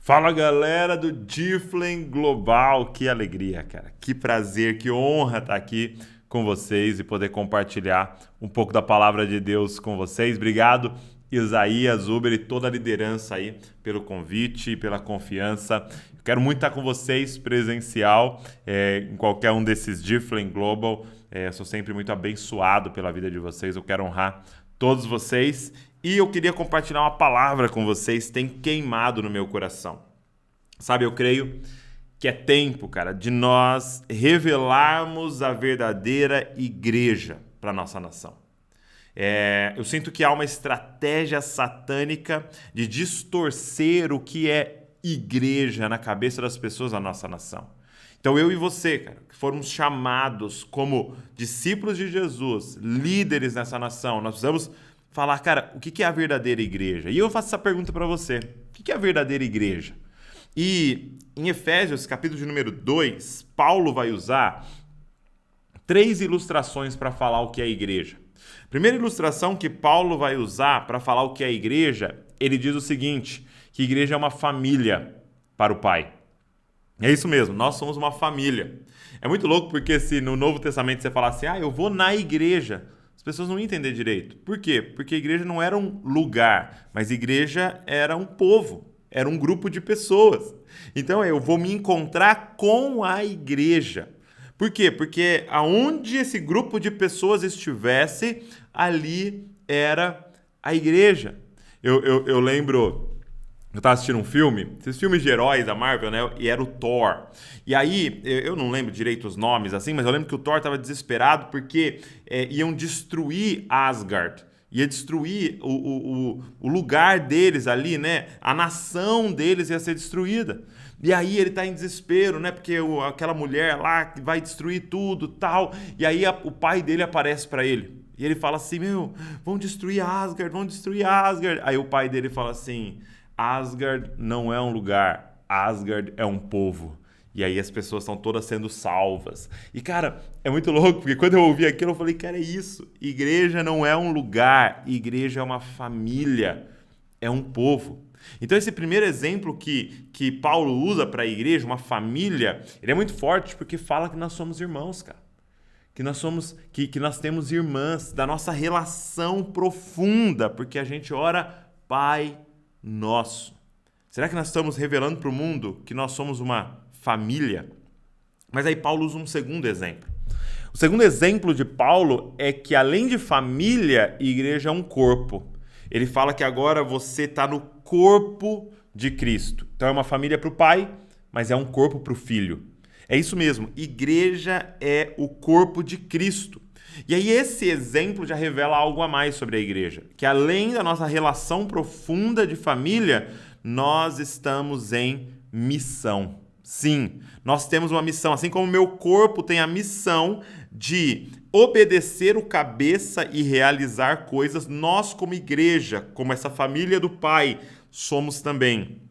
Fala galera do Difflin Global, que alegria, cara, que prazer, que honra estar aqui com vocês e poder compartilhar um pouco da palavra de Deus com vocês. Obrigado, Isaías, Uber e toda a liderança aí pelo convite e pela confiança. Eu quero muito estar com vocês presencial em qualquer um desses Difflin Global. Sou sempre muito abençoado pela vida de vocês, eu quero honrar todos vocês. E eu queria compartilhar uma palavra com vocês, tem queimado no meu coração. Sabe, eu creio que é tempo, cara, de nós revelarmos a verdadeira igreja para a nossa nação. Eu sinto que há uma estratégia satânica de distorcer o que é igreja na cabeça das pessoas da nossa nação. Então eu e você, cara, que fomos chamados como discípulos de Jesus, líderes nessa nação, nós precisamos falar, cara, o que é a verdadeira igreja? E eu faço essa pergunta para você. O que é a verdadeira igreja? E em Efésios, capítulo de número 2, Paulo vai usar 3 ilustrações para falar o que é a igreja. A primeira ilustração que Paulo vai usar para falar o que é a igreja, ele diz o seguinte, que a igreja é uma família para o Pai. É isso mesmo, nós somos uma família. É muito louco porque se no Novo Testamento você falar assim, eu vou na igreja, as pessoas não iam entender direito. Por quê? Porque a igreja não era um lugar, mas a igreja era um povo, era um grupo de pessoas. Então eu vou me encontrar com a igreja. Por quê? Porque aonde esse grupo de pessoas estivesse, ali era a igreja. Eu lembro... Eu estava assistindo um filme, esses filmes de heróis da Marvel, né? E era o Thor. E aí, eu não lembro direito os nomes, assim, mas eu lembro que o Thor estava desesperado porque iam destruir Asgard. Ia destruir o lugar deles ali, né? A nação deles ia ser destruída. E aí ele está em desespero, né? Porque aquela mulher lá vai destruir tudo tal. E aí o pai dele aparece para ele. E ele fala assim, vão destruir Asgard, vão destruir Asgard. Aí o pai dele fala assim... Asgard não é um lugar, Asgard é um povo. E aí as pessoas estão todas sendo salvas. E cara, é muito louco, porque quando eu ouvi aquilo eu falei, cara, é isso. Igreja não é um lugar, igreja é uma família, é um povo. Então esse primeiro exemplo que Paulo usa para a igreja, uma família, ele é muito forte porque fala que nós somos irmãos, cara. Que nós temos irmãs, da nossa relação profunda, porque a gente ora Pai Nosso. Será que nós estamos revelando para o mundo que nós somos uma família? Mas aí Paulo usa um segundo exemplo. O segundo exemplo de Paulo é que além de família, a igreja é um corpo. Ele fala que agora você está no corpo de Cristo. Então é uma família para o pai, mas é um corpo para o filho. É isso mesmo, igreja é o corpo de Cristo. E aí esse exemplo já revela algo a mais sobre a igreja, que além da nossa relação profunda de família, nós estamos em missão. Sim, nós temos uma missão, assim como o meu corpo tem a missão de obedecer o cabeça e realizar coisas, nós como igreja, como essa família do Pai, somos também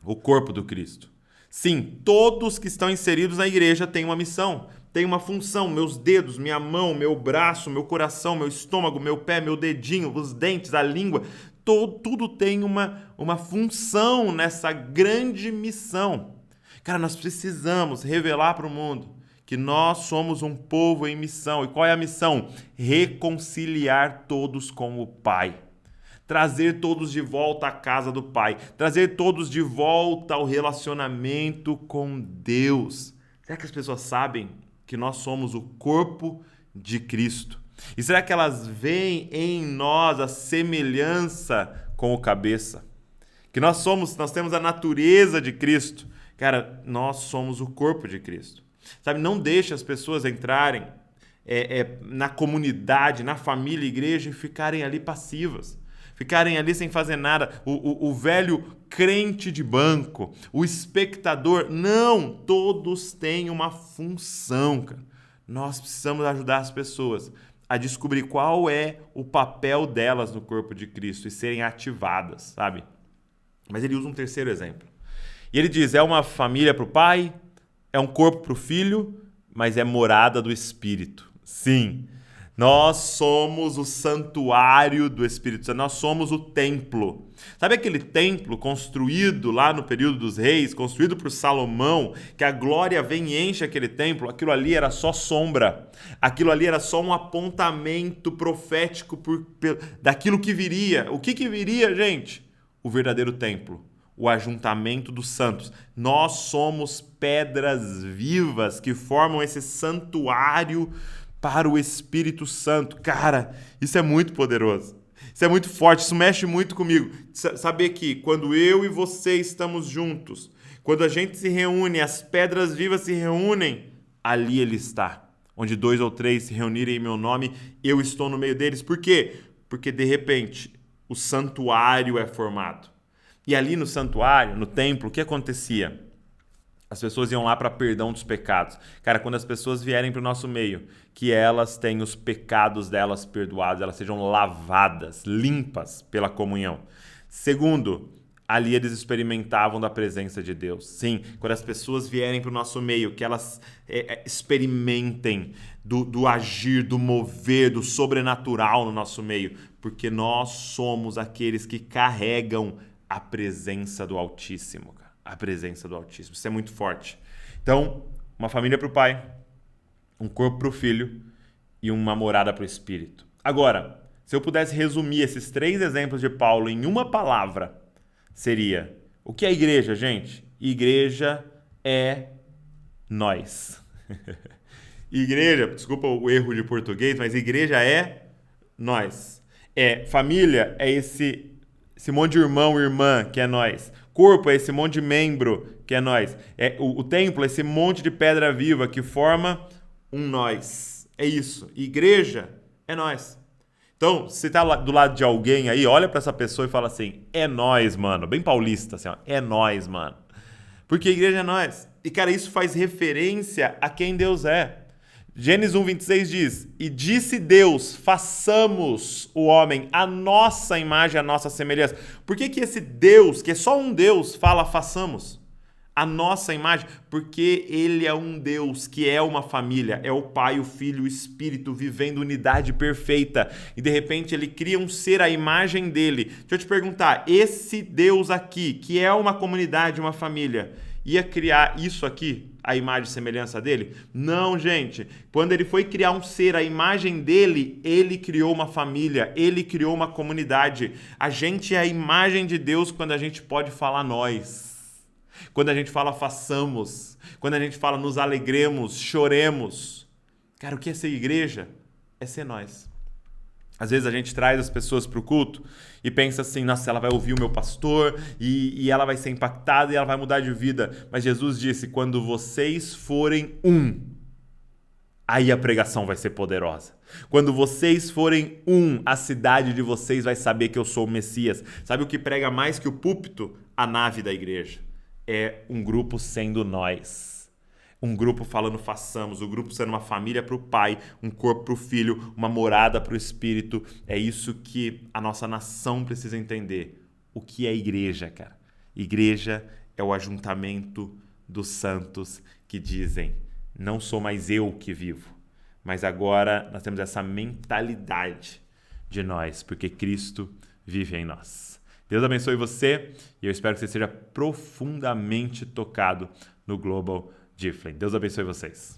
o corpo do Cristo. Sim, todos que estão inseridos na igreja têm uma missão. Tem uma função, meus dedos, minha mão, meu braço, meu coração, meu estômago, meu pé, meu dedinho, os dentes, a língua, tudo tem uma função nessa grande missão. Cara, nós precisamos revelar para o mundo que nós somos um povo em missão. E qual é a missão? Reconciliar todos com o Pai. Trazer todos de volta à casa do Pai. Trazer todos de volta ao relacionamento com Deus. Será que as pessoas sabem que nós somos o corpo de Cristo? E será que elas veem em nós a semelhança com o cabeça? Que nós temos a natureza de Cristo. Cara, nós somos o corpo de Cristo. Sabe, não deixe as pessoas entrarem na comunidade, na família, igreja e ficarem ali passivas. Ficarem ali sem fazer nada. O velho crente de banco, o espectador. Não, todos têm uma função, cara. Nós precisamos ajudar as pessoas a descobrir qual é o papel delas no corpo de Cristo e serem ativadas, sabe? Mas ele usa um terceiro exemplo. E ele diz, é uma família para o pai, é um corpo para o filho, mas é morada do Espírito. Sim, nós somos o santuário do Espírito Santo, nós somos o templo. Sabe aquele templo construído lá no período dos reis, construído por Salomão, que a glória vem e enche aquele templo? Aquilo ali era só sombra. Aquilo ali era só um apontamento profético daquilo que viria. O que viria, gente? O verdadeiro templo. O ajuntamento dos santos. Nós somos pedras vivas que formam esse santuário para o Espírito Santo. Cara, isso é muito poderoso. Isso é muito forte, isso mexe muito comigo. Saber que quando eu e você estamos juntos, quando a gente se reúne, as pedras vivas se reúnem, ali ele está. Onde 2 ou 3 se reunirem em meu nome, eu estou no meio deles. Por quê? Porque de repente o santuário é formado. E ali no santuário, no templo, o que acontecia? As pessoas iam lá para perdão dos pecados. Cara, quando as pessoas vierem para o nosso meio, que elas tenham os pecados delas perdoados, elas sejam lavadas, limpas pela comunhão. Segundo, ali eles experimentavam da presença de Deus. Sim, quando as pessoas vierem para o nosso meio, que elas experimentem do agir, do mover, do sobrenatural no nosso meio, porque nós somos aqueles que carregam a presença do Altíssimo, cara. A presença do Altíssimo. Isso é muito forte. Então, uma família para o Pai, um corpo para o Filho e uma morada para o Espírito. Agora, se eu pudesse resumir esses 3 exemplos de Paulo em uma palavra, seria: o que é igreja, gente? Igreja é nós. Igreja, desculpa o erro de português, mas igreja é nós. Família é esse monte de irmão e irmã que é nós. Corpo é esse monte de membro que é nós. O templo é esse monte de pedra viva que forma um nós. É isso. Igreja é nós. Então, se você está do lado de alguém aí, olha para essa pessoa e fala assim: é nós, mano. Bem paulista, assim, ó, é nós, mano. Porque a igreja é nós. E, cara, isso faz referência a quem Deus é. Gênesis 1:26 diz: e disse Deus, façamos o homem a nossa imagem, a nossa semelhança. Por que esse Deus, que é só um Deus, fala façamos a nossa imagem? Porque ele é um Deus que é uma família, é o Pai, o Filho e o Espírito vivendo unidade perfeita. E de repente ele cria um ser à imagem dele. Deixa eu te perguntar, esse Deus aqui, que é uma comunidade, uma família, ia criar isso aqui, a imagem e semelhança dele? Não, gente. Quando ele foi criar um ser, a imagem dele, ele criou uma família, ele criou uma comunidade. A gente é a imagem de Deus quando a gente pode falar nós. Quando a gente fala façamos. Quando a gente fala nos alegremos, choremos. Cara, o que é ser igreja? É ser nós. Às vezes a gente traz as pessoas para o culto e pensa assim: nossa, ela vai ouvir o meu pastor e ela vai ser impactada e ela vai mudar de vida. Mas Jesus disse: quando vocês forem um, aí a pregação vai ser poderosa. Quando vocês forem um, a cidade de vocês vai saber que eu sou o Messias. Sabe o que prega mais que o púlpito? A nave da igreja. É um grupo sendo nós. Um grupo falando façamos, o grupo sendo uma família para o Pai, um corpo para o Filho, uma morada para o Espírito. É isso que a nossa nação precisa entender. O que é igreja, cara? Igreja é o ajuntamento dos santos que dizem: não sou mais eu que vivo, mas agora nós temos essa mentalidade de nós, porque Cristo vive em nós. Deus abençoe você e eu espero que você seja profundamente tocado no Global Different. Deus abençoe vocês.